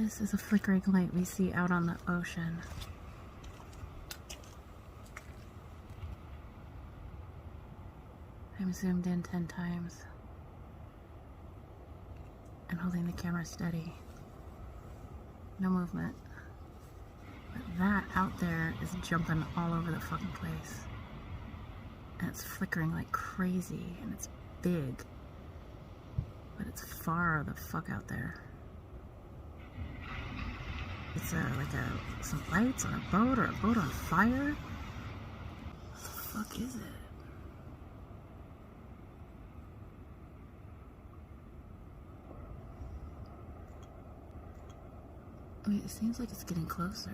This is a flickering light we see out on the ocean. I'm zoomed in 10 times and holding the camera steady. No movement. But that out there is jumping all over the fucking place. And it's flickering like crazy, and it's big. But it's far the fuck out there. It's some lights on a boat, or a boat on fire? What the fuck is it? I mean, it seems like it's getting closer.